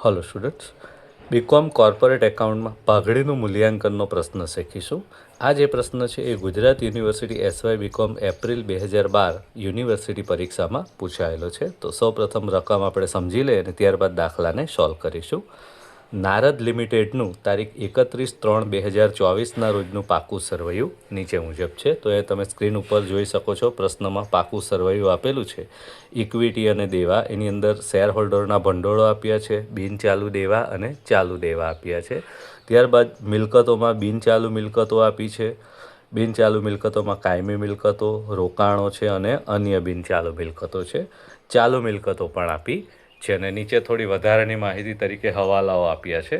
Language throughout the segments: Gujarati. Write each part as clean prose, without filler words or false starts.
Hello students, BCom corporate account में पाघड़ीનું મૂલ્યાંકનનો પ્રશ્ન શીખીશું। આ જે પ્રશ્ન છે એ Gujarat university SY BCom April 2012 university પરીક્ષામાં પૂછાયેલો છે। તો સૌપ્રથમ રકમ આપણે સમજી લઈએ અને ત્યારબાદ દાખલાને સોલ્વ કરીશું। નારદ લિમિટેડનું તારીખ 31/3/2024ના રોજનું પાકું સરવૈયું નીચે મુજબ છે। તો એ તમે સ્ક્રીન ઉપર જોઈ શકો છો। પ્રશ્નમાં પાકું સરવૈયું આપેલું છે। ઇક્વિટી અને દેવા એની અંદર શેર હોલ્ડરના ભંડોળો આપ્યા છે, બિનચાલુ દેવા અને ચાલુ દેવા આપ્યા છે। ત્યારબાદ મિલકતોમાં બિનચાલુ મિલકતો આપી છે, બિનચાલુ મિલકતોમાં કાયમી મિલકતો, રોકાણો છે અને અન્ય બિનચાલુ મિલકતો છે। ચાલુ મિલકતો પણ આપી છે અને નીચે થોડી વધારાની માહિતી તરીકે હવાલાઓ આપ્યા છે,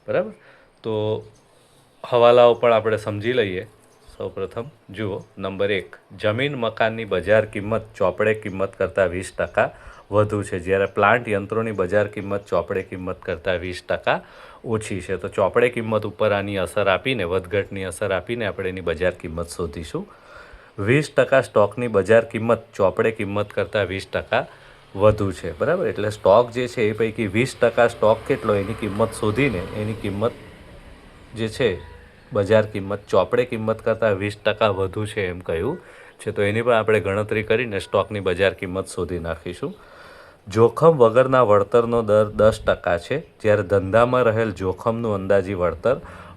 બરાબર। તો હવાલાઓ પણ આપણે સમજી લઈએ। સૌપ્રથમ જુઓ, નંબર 1, જમીન મકાનની બજાર કિંમત ચોપડે કિંમત કરતાં 20% વધુ છે, જ્યારે પ્લાન્ટ યંત્રોની બજાર કિંમત ચોપડે કિંમત કરતાં 20% ઓછી છે। તો ચોપડે કિંમત ઉપર આની અસર આપીને, વધઘટની અસર આપીને આપણે એની બજાર કિંમત શોધીશું। 20% સ્ટોકની બજાર કિંમત ચોપડે કિંમત કરતાં 20% વધુ છે, બરાબર। એટલે સ્ટોક જે છે એ પૈકી 20% સ્ટોક કેટલો એની કિંમત શોધીને એની કિંમત જે છે બજાર કિંમત ચોપડે કિંમત કરતાં 20% વધુ છે એમ કહ્યું છે। તો એની પણ આપણે ગણતરી કરીને સ્ટોકની બજાર કિંમત શોધી નાખીશું। જોખમ વગરના વળતરનો દર 10% છે, જ્યારે ધંધામાં રહેલ જોખમનું અંદાજી વળતર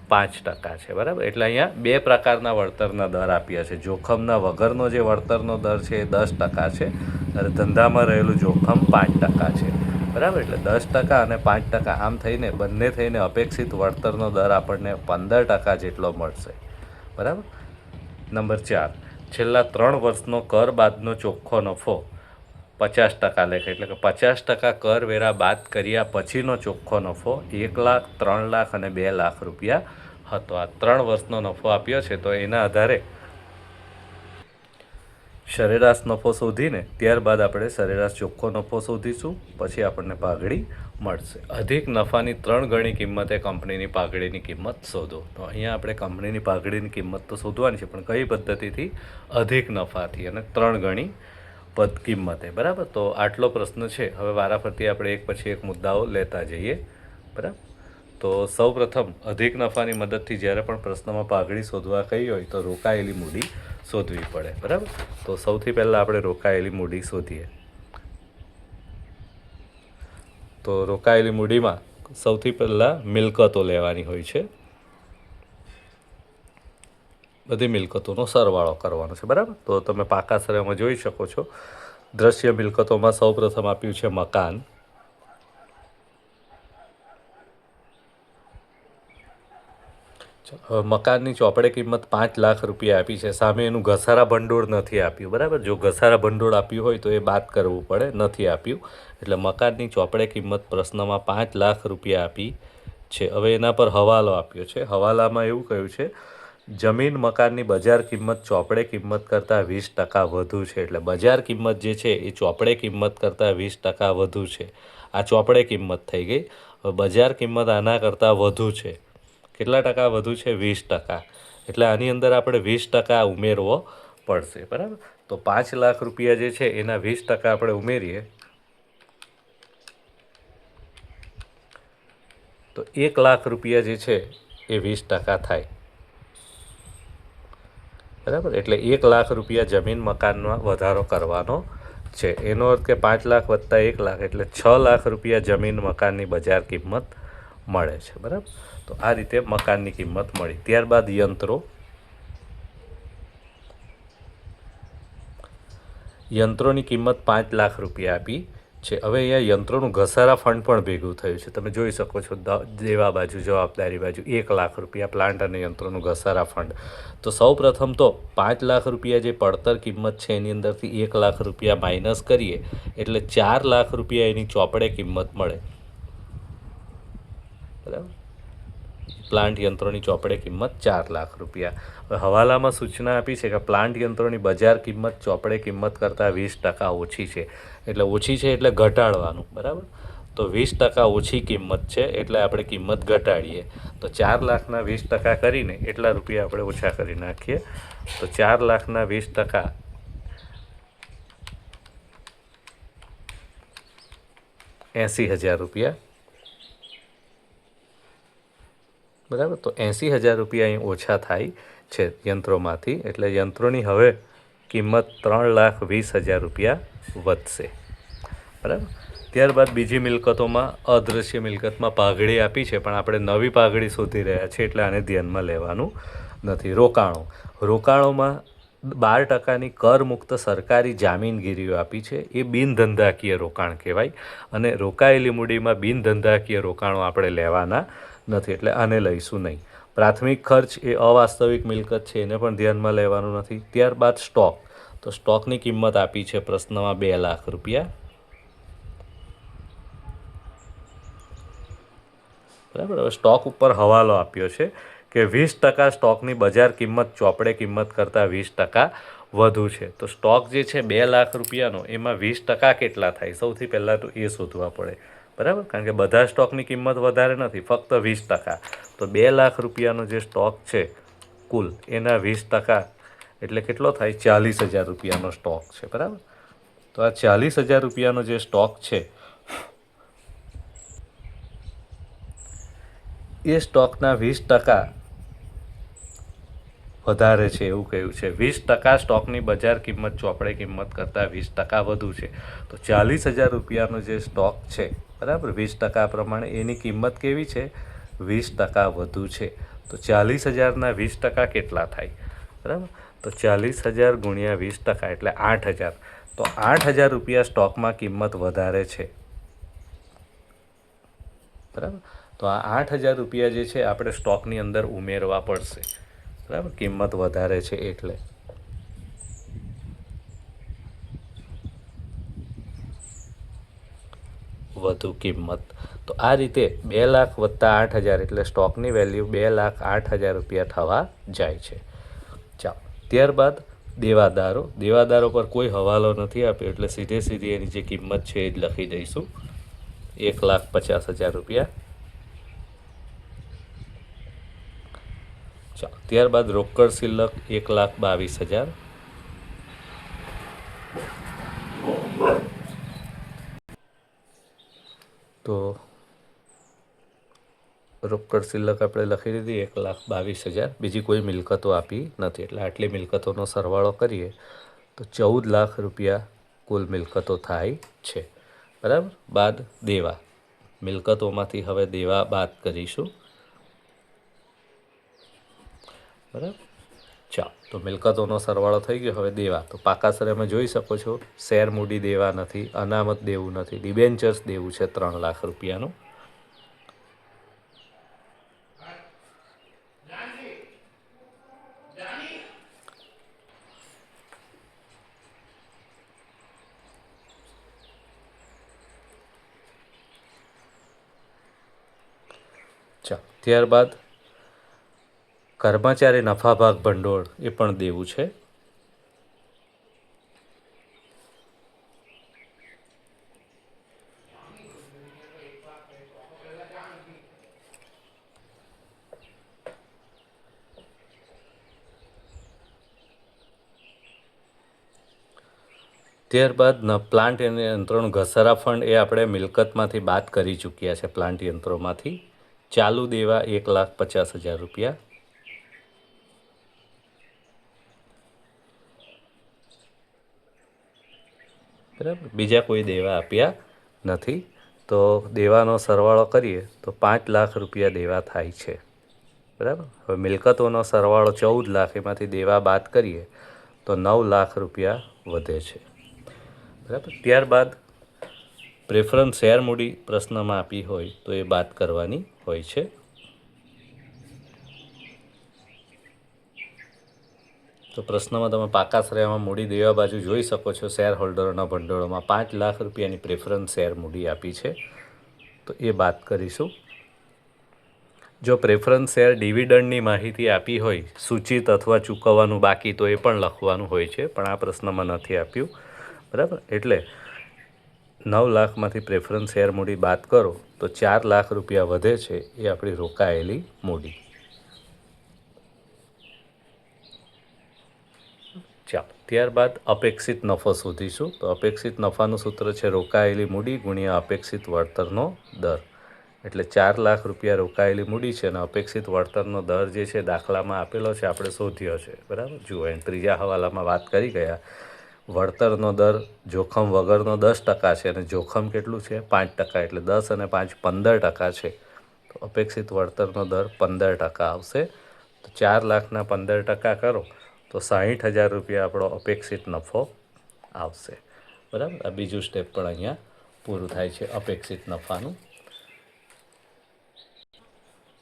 5% છે, બરાબર। એટલે અહીંયા બે પ્રકારના વળતરના દર આપ્યા છે। જોખમના વગરનો જે વળતરનો દર છે એ 10% છે અને ધંધામાં રહેલું જોખમ 5% છે, બરાબર। એટલે 10% અને 5% આમ થઈને બંને થઈને અપેક્ષિત વળતરનો દર આપણને 15% જેટલો મળશે, બરાબર। નંબર 4, છેલ્લા 3 વર્ષનો કર બાદનો ચોખ્ખો નફો 50% લેખે, એટલે કે 50% કરવેરા બાદ કર્યા પછીનો ચોખ્ખો નફો 1 લાખ, 3 લાખ અને 2 લાખ રૂપિયા હતો। આ 3 વર્ષનો નફો આપ્યો છે, તો એના આધારે સરેરાશ નફો શોધીને ત્યારબાદ આપણે સરેરાશ ચોખ્ખો નફો શોધીશું, પછી આપણને પાઘડી મળશે। અધિક નફાની 3 ગણી કિંમતે કંપનીની પાઘડીની કિંમત શોધો। તો અહીંયા આપણે કંપનીની પાઘડીની કિંમત તો શોધવાની છે, પણ કઈ પદ્ધતિથી? અધિક નફાથી અને 3 ગણી કિંમતે, બરાબર। તો આટલો પ્રશ્ન છે। હવે વારાફરતી આપણે એક પછી એક મુદ્દાઓ લેતા જઈએ, બરાબર। તો સૌપ્રથમ અધિક નફાની મદદથી જ્યારે પણ પ્રશ્નમાં પાઘડી શોધવા કહી હોય તો રોકાયેલી મૂડી શોધવી પડે, બરાબર। તો સૌથી પહેલાં આપણે રોકાયેલી મૂડી શોધીએ। તો રોકાયેલી મૂડીમાં સૌથી પહેલાં મિલકતો લેવાની હોય છે, બધી મિલકતોનો સરવાળો કરવાનો છે, બરાબર। તો તમે પાકા સરવાળામાં જોઈ શકો છો। દ્રશ્ય મિલકતોમાં સૌપ્રથમ આપ્યું છે મકાન, મકાનની ચોપડે કિંમત 5 લાખ રૂપિયા આપી છે, સામે એનું ઘસારા ભંડોળ નથી આપ્યું, બરાબર। જો ઘસારા ભંડોળ આપ્યું હોય તો એ બાદ કરવું પડે, નથી આપ્યું, એટલે મકાનની ચોપડે કિંમત પ્રશ્નમાં 5 લાખ રૂપિયા આપી છે। હવે એના પર હવાલો આપ્યો છે। હવાલામાં એવું કહ્યું છે, જમીન મકાનની બજાર કિંમત ચોપડે કિંમત કરતાં 20% વધુ છે, એટલે બજાર કિંમત જે છે એ ચોપડે કિંમત કરતાં 20% વધુ છે। આ ચોપડે કિંમત થઈ ગઈ। હવે બજાર કિંમત આના કરતાં વધુ છે, કેટલા ટકા વધુ છે? 20%, એટલે આની અંદર આપણે 20% ઉમેરવો પડશે, બરાબર। તો 5 લાખ રૂપિયા જે છે એના 20% આપણે ઉમેરીએ તો 1 લાખ રૂપિયા જે છે એ 20% થાય, બરાબર। એટલે 1 લાખ રૂપિયા જમીન મકાનમાં વધારો કરવાનો છે। એનો અર્થ કે 5 લાખ વત્તા 1 લાખ એટલે 6 લાખ રૂપિયા જમીન મકાનની બજાર કિંમત મળે છે, બરાબર। તો આ રીતે મકાનની કિંમત મળી। ત્યારબાદ યંત્રોની કિંમત 5 લાખ રૂપિયા આપી છે। હવે અહીંયા યંત્રોનું ઘસારા ફંડ પણ ભેગું થયું છે, તમે જોઈ શકો છો। દેવા બાજુ, જવાબદારી બાજુ 1 લાખ રૂપિયા પ્લાન્ટ અને યંત્રોનું ઘસારા ફંડ। તો સૌપ્રથમ તો 5 લાખ રૂપિયા જે પડતર કિંમત છે એની અંદરથી 1 લાખ રૂપિયા માઇનસ કરીએ એટલે 4 લાખ રૂપિયા એની ચોપડે કિંમત મળે, બરાબર। પ્લાન્ટ યંત્રોની ચોપડે કિંમત 4 લાખ રૂપિયા। હવે હવાલામાં સૂચના આપી છે કે પ્લાન્ટ યંત્રોની બજાર કિંમત ચોપડે કિંમત કરતાં 20% ઓછી છે, એટલે ઓછી છે એટલે ઘટાડવાનું, બરાબર। તો 20% ઓછી કિંમત છે એટલે આપણે કિંમત ઘટાડીએ। તો 4 લાખના 20% કરીને એટલા રૂપિયા આપણે ઓછા કરી નાખીએ। તો 4 લાખના 20% 80,000 રૂપિયા બરાબર. તો 80,000 રૂપિયા અહીં ઓછા થાય છે યંત્રોમાંથી, એટલે યંત્રોની હવે કિંમત 3,20,000 રૂપિયા વધશે. બરાબર. ત્યારબાદ બીજી મિલકતોમાં અદૃશ્ય મિલકતમાં પાઘડી આપી છે, પણ આપણે નવી પાઘડી શોધી રહ્યા છીએ એટલે આને ધ્યાનમાં લેવાનું નથી. રોકાણોમાં 12%ની કરમુક્ત સરકારી જામીનગીરીઓ આપી છે, એ બિનધંધાકીય રોકાણ કહેવાય. અને રોકાયેલી મૂડીમાં બિનધંધાકીય રોકાણો આપણે લેવાના નથી, એટલે આને લઈશું નહીં. પ્રાથમિક ખર્ચ એ અવાસ્તવિક મિલકત છે, એને પણ ધ્યાનમાં લેવાનું નથી. ત્યારબાદ સ્ટોક, તો સ્ટોકની કિંમત આપી છે પ્રશ્નમાં 2 લાખ રૂપિયા. બરાબર. હવે સ્ટોક ઉપર હવાલો આપ્યો છે કે 20% સ્ટોકની બજાર કિંમત ચોપડે કિંમત કરતાં 20% વધુ છે. તો સ્ટોક જે છે 2 લાખ રૂપિયાનો, એમાં 20% કેટલા થાય? સૌથી પહેલાં તો એ શોધવા પડે. બરાબર. કારણ કે બધા સ્ટોકની કિંમત વધારે નથી, ફક્ત 20%. તો 2 લાખ રૂપિયાનો જે સ્ટોક છે કુલ, એના 20% એટલે કેટલો થાય? 40,000 રૂપિયાનો સ્ટોક છે. બરાબર. તો આ 40,000 રૂપિયાનો જે સ્ટોક છે એ સ્ટોકના 20% વધારે છે એવું કહ્યું છે. 20% સ્ટોકની બજાર કિંમત ચોપડે કિંમત કરતાં 20% વધુ છે. તો 40,000 રૂપિયાનો જે સ્ટોક છે, બરાબર, 20% પ્રમાણે એની કિંમત કેવી છે? 20% વધુ છે. તો 40,000ના 20% કેટલા થાય? બરાબર. તો 40,000 ગુણ્યા 20% એટલે 8,000. તો 8,000 રૂપિયા સ્ટોકમાં કિંમત વધારે છે. બરાબર. તો આ 8,000 રૂપિયા જે છે આપણે સ્ટોકની અંદર ઉમેરવા પડશે. બરાબર. કિંમત વધારે છે એટલે. વધુ કિંમત. તો આ રીતે 2 લાખ વત્તા 8,000 એટલે સ્ટોકની વેલ્યુ 2,08,000 રૂપિયા થવા જાય છે. ચાલો. ત્યારબાદ દેવાદારો પર કોઈ હવાલો નથી આપ્યો, એટલે સીધી એની જે કિંમત છે એ જ લખી દઈશું, 1,50,000 રૂપિયા. ચાલો. ત્યારબાદ રોકડ શિલ્લક 1,22,000. તો રોકડ શિલ્લક આપણે લખી દીધી 1,22,000. બીજી કોઈ મિલકતો આપી નથી, એટલે આટલી મિલકતોનો સરવાળો કરીએ તો 14 લાખ રૂપિયા કુલ મિલકતો થાય છે. બરાબર. બાદ દેવા. મિલકતોમાંથી હવે દેવા બાદ કરીશું. બરાબર. ચાલો. તો મિલકતોનો સરવાળો થઈ ગયો. હવે દેવા. તો પાકા સરેમાં જોઈ શકો છો, શેર મૂડી દેવા નથી, અનામત દેવું નથી, ડિબેન્ચર્સ દેવું છે 3 લાખ રૂપિયાનું. ચાલો. ત્યારબાદ કર્મચારી નફા ભાગ ભંડોળ એ પણ દેવું છે. ત્યારબાદ પ્લાન્ટ અને યંત્રોનું ઘસારા ફંડ એ આપણે મિલકતમાંથી બાદ કરી ચૂક્યા છે. પ્લાન્ટ યંત્રોમાંથી ચાલુ દેવા 1,50,000 રૂપિયા. બરાબર. બીજા કોઈ દેવા આપ્યા નથી. તો દેવાનો સરવાળો કરીએ તો 5 લાખ રૂપિયા દેવા થાય છે. બરાબર. હવે મિલકતોનો સરવાળો 14 લાખ, એમાંથી દેવા બાદ કરીએ તો 9 લાખ રૂપિયા વધે છે. બરાબર. ત્યારબાદ પ્રેફરન્સ શેર મૂડી પ્રશ્નમાં આપી હોય તો એ બાદ કરવાની હોય છે. તો પ્રશ્નમાં તમે પાકા શ્રેયમાં મૂડી દેવા બાજુ જોઈ શકો છો, શેર હોલ્ડરોના ભંડોળમાં 5 લાખ રૂપિયાની પ્રેફરન્સ શેર મૂડી આપી છે, તો એ બાદ કરીશું. જો પ્રેફરન્સ શેર ડિવિડન્ડની માહિતી આપી હોય, સૂચિત અથવા ચૂકવવાનું બાકી, તો એ પણ લખવાનું હોય છે, પણ આ પ્રશ્નમાં નથી આપ્યું. બરાબર. એટલે 9 લાખમાંથી પ્રેફરન્સ શેર મૂડી બાદ કરો તો 4 લાખ રૂપિયા વધે છે, એ આપણી રોકાયેલી મૂડી. ચાલો. ત્યારબાદ અપેક્ષિત નફો શોધીશું. તો અપેક્ષિત નફાનું સૂત્ર છે રોકાયેલી મૂડી ગુણ્યા અપેક્ષિત વળતરનો દર. એટલે 4 લાખ રૂપિયા રોકાયેલી મૂડી છે અને અપેક્ષિત વળતરનો દર જે છે દાખલામાં આપેલો છે, આપણે શોધ્યો છે. બરાબર, જુઓ એને ત્રીજા હવાલામાં વાત કરી ગયા. વળતરનો દર જોખમ વગરનો 10% છે અને જોખમ કેટલું છે 5%, એટલે 10 અને 5 15% છે. તો અપેક્ષિત વળતરનો દર 15% આવશે. તો 4 લાખના 15% કરો તો 60,000 રૂપિયા આપણો અપેક્ષિત નફો આવશે. બરાબર, આ બીજું સ્ટેપ પણ અહીંયા પૂરું થાય છે અપેક્ષિત નફાનું.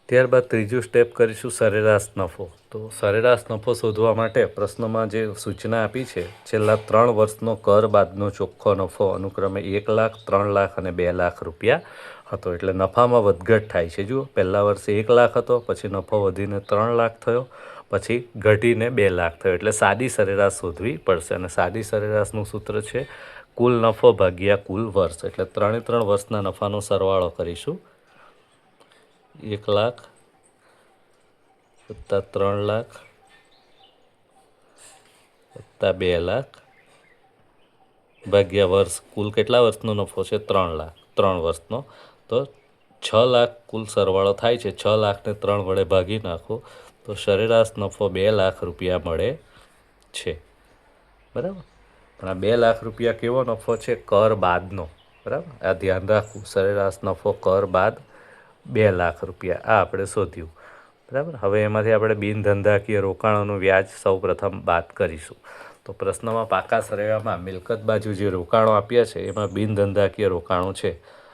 ત્યારબાદ ત્રીજું સ્ટેપ કરીશું સરેરાશ નફો. તો સરેરાશ નફો શોધવા માટે પ્રશ્નમાં જે સૂચના આપી છે, છેલ્લા 3 વર્ષનો કર બાદનો ચોખ્ખો નફો અનુક્રમે 1 લાખ, 3 લાખ અને 2 લાખ રૂપિયા હતો. એટલે નફામાં વધઘટ થાય છે. જુઓ, પહેલા વર્ષે 1 લાખ હતો, પછી નફો વધીને 3 લાખ થયો, પછી ઘટીને 2 લાખ થયો. એટલે સાદી સરેરાશ શોધવી પડશે અને સાદી સરેરાશનું સૂત્ર છે કુલ નફો ભાગ્યા કુલ વર્ષ. એટલે 3 વર્ષના નફાનો સરવાળો કરીશું. 1 લાખ વત્તા 3 લાખ વત્તા 2 લાખ ભાગ્યા વર્ષ. કુલ કેટલા વર્ષનો નફો છે? 3 લાખ. 3 વર્ષનો. તો 6 લાખ કુલ સરવાળો થાય છે. 6 લાખને 3 વડે ભાગી નાખો તો સરેરાશ નફો 2 લાખ રૂપિયા મળે છે. બરાબર, પણ આ 2 લાખ રૂપિયા કેવો નફો છે? કર બાદનો. બરાબર, આ ધ્યાન રાખવું. સરેરાશ નફો કર બાદ 2 લાખ રૂપિયા, આ આપણે શોધ્યું. બરાબર, હવે એમાંથી આપણે બિનધંધાકીય રોકાણોનું વ્યાજ સૌ પ્રથમ બાદ કરીશું. તો પ્રશ્નમાં પાકા સરવાળામાં મિલકત બાજુ જે રોકાણો આપ્યા છે એમાં બિનધંધાકીય રોકાણો છે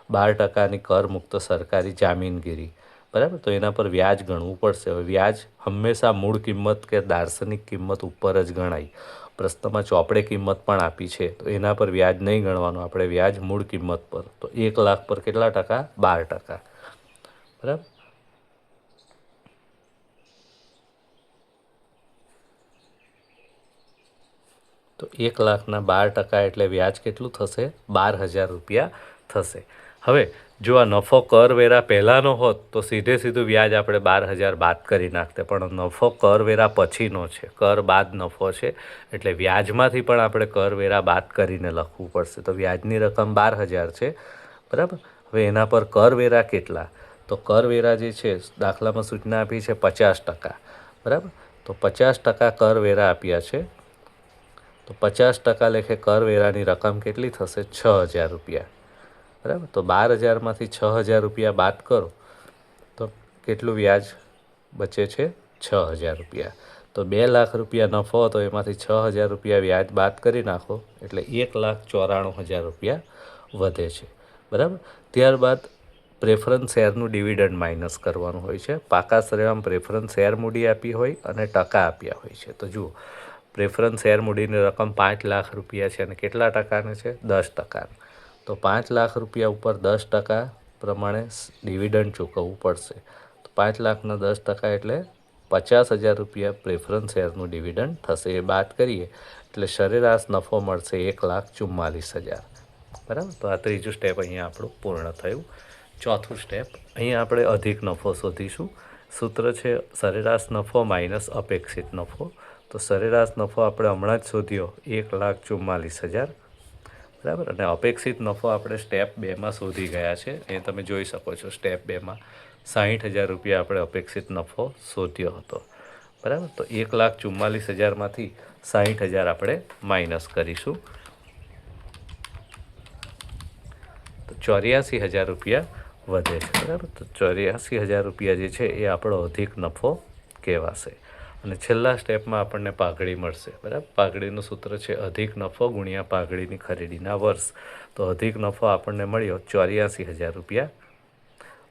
12%ની કરમુક્ત સરકારી જામીનગીરી. બરાબર, તો એના પર વ્યાજ ગણવું પડશે. હવે વ્યાજ હંમેશા મૂળ કિંમત કે દાર્શનિક કિંમત ઉપર જ ગણાય. પ્રશ્નમાં ચોપડે કિંમત પણ આપી છે તો એના પર વ્યાજ નહીં ગણવાનું, આપણે વ્યાજ મૂળ કિંમત પર. તો 1 લાખ પર કેટલા ટકા? 12%. બરાબર, તો 1 લાખના 12% એટલે વ્યાજ કેટલું થશે? 12,000 રૂપિયા થશે. હવે જો આ નફો કરવેરા પહેલાંનો હોત તો સીધું વ્યાજ આપણે 12,000 બાદ કરી નાખતે, પણ નફો કરવેરા પછીનો છે, કર બાદ નફો છે, એટલે વ્યાજમાંથી પણ આપણે કરવેરા બાદ કરીને લખવું પડશે. તો વ્યાજની રકમ 12,000 છે. બરાબર, હવે એના પર કરવેરા કેટલા? તો કરવેરા જે છે દાખલામાં સૂચના આપી છે 50%. બરાબર, તો 50% કરવેરા આપ્યા છે. તો 50% લેખે કરવેરાની રકમ કેટલી થશે? 6,000 રૂપિયા. બરાબર, તો 12,000માંથી 6,000 રૂપિયા બાદ કરો તો કેટલું વ્યાજ બચે છે? 6,000 રૂપિયા. તો 2 લાખ રૂપિયા નફો હતો, એમાંથી 6,000 રૂપિયા વ્યાજ બાદ કરી નાખો એટલે 1,94,000 રૂપિયા વધે છે. બરાબર, ત્યારબાદ પ્રેફરન્સ શેરનું ડિવિડન્ડ માઇનસ કરવાનું હોય છે. પાકા સરવાળામાં પ્રેફરન્સ શેર મૂડી આપી હોય અને ટકા આપ્યા હોય છે. તો જુઓ, પ્રેફરન્સ શેર મૂડીની રકમ 5 લાખ રૂપિયા છે અને કેટલા ટકાને છે? 10%. તો 5 લાખ રૂપિયા ઉપર 10% પ્રમાણે ડિવિડન્ડ ચૂકવવું પડશે. તો 5 લાખના 10% એટલે 50,000 રૂપિયા પ્રેફરન્સ શેરનું ડિવિડન્ડ થશે. એ બાદ કરીએ એટલે સરેરાશ નફો મળશે 1,44,000. બરાબર, તો આ ત્રીજું સ્ટેપ અહીંયા આપણું પૂર્ણ થયું. ચોથું સ્ટેપ, અહીંયા આપણે અધિક નફો શોધીશું. સૂત્ર છે સરેરાશ નફો માઇનસ અપેક્ષિત નફો. તો સરેરાશ નફો આપણે હમણાં જ શોધ્યો 1,44,000. બરાબર, અને અપેક્ષિત નફો આપણે સ્ટેપ 2માં શોધી ગયા છે. એ તમે જોઈ શકો છો. સ્ટેપ 2માં 60,000 રૂપિયા આપણે અપેક્ષિત નફો શોધ્યો હતો. બરાબર, તો 1,44,000માંથી 60,000 આપણે માઇનસ કરીશું. તો 84,000 રૂપિયા વધે છે. બરાબર, તો 84,000 રૂપિયા જે છે એ આપણો અધિક નફો કહેવાશે. અને છેલ્લા સ્ટેપમાં આપણને પાઘડી મળશે. બરાબર, પાઘડીનું સૂત્ર છે અધિક નફો ગુણ્યા પાઘડીની ખરીદીના વર્ષ. તો અધિક નફો આપણને મળ્યો 84,000 રૂપિયા.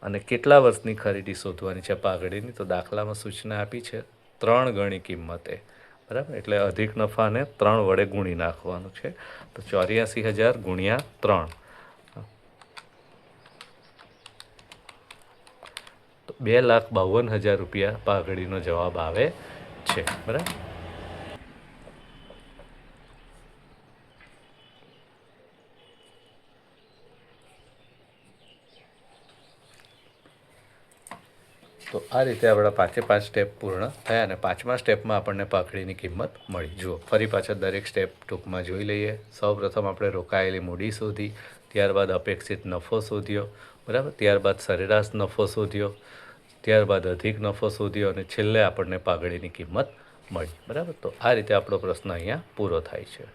અને કેટલા વર્ષની ખરીદી શોધવાની છે પાઘડીની? તો દાખલામાં સૂચના આપી છે 3 ગણી કિંમતે. બરાબર, એટલે અધિક નફાને 3 વડે ગુણી નાખવાનું છે. તો 84,000 ગુણ્યા 3 તો 2,52,000 રૂપિયા પાઘડીનો જવાબ આવે છે. બરાબર, તો આ રીતે આપણા 5 સ્ટેપ પૂર્ણ થયા અને 5મા સ્ટેપમાં આપણને પાઘડીની કિંમત મળી. જુઓ, ફરી પાછા દરેક સ્ટેપ ટૂંકમાં જોઈ લઈએ. સૌપ્રથમ આપણે રોકાયેલી મૂડી શોધી, ત્યારબાદ અપેક્ષિત નફો શોધ્યો, બરાબર. ત્યારબાદ સરેરાશ નફો શોધ્યો, ત્યારબાદ અધિક નફો શોધ્યો અને છેલ્લે આપણને પાઘડીની કિંમત મળી. બરાબર. તો આ રીતે આપણો પ્રશ્ન અહીંયા પૂરો થાય છે.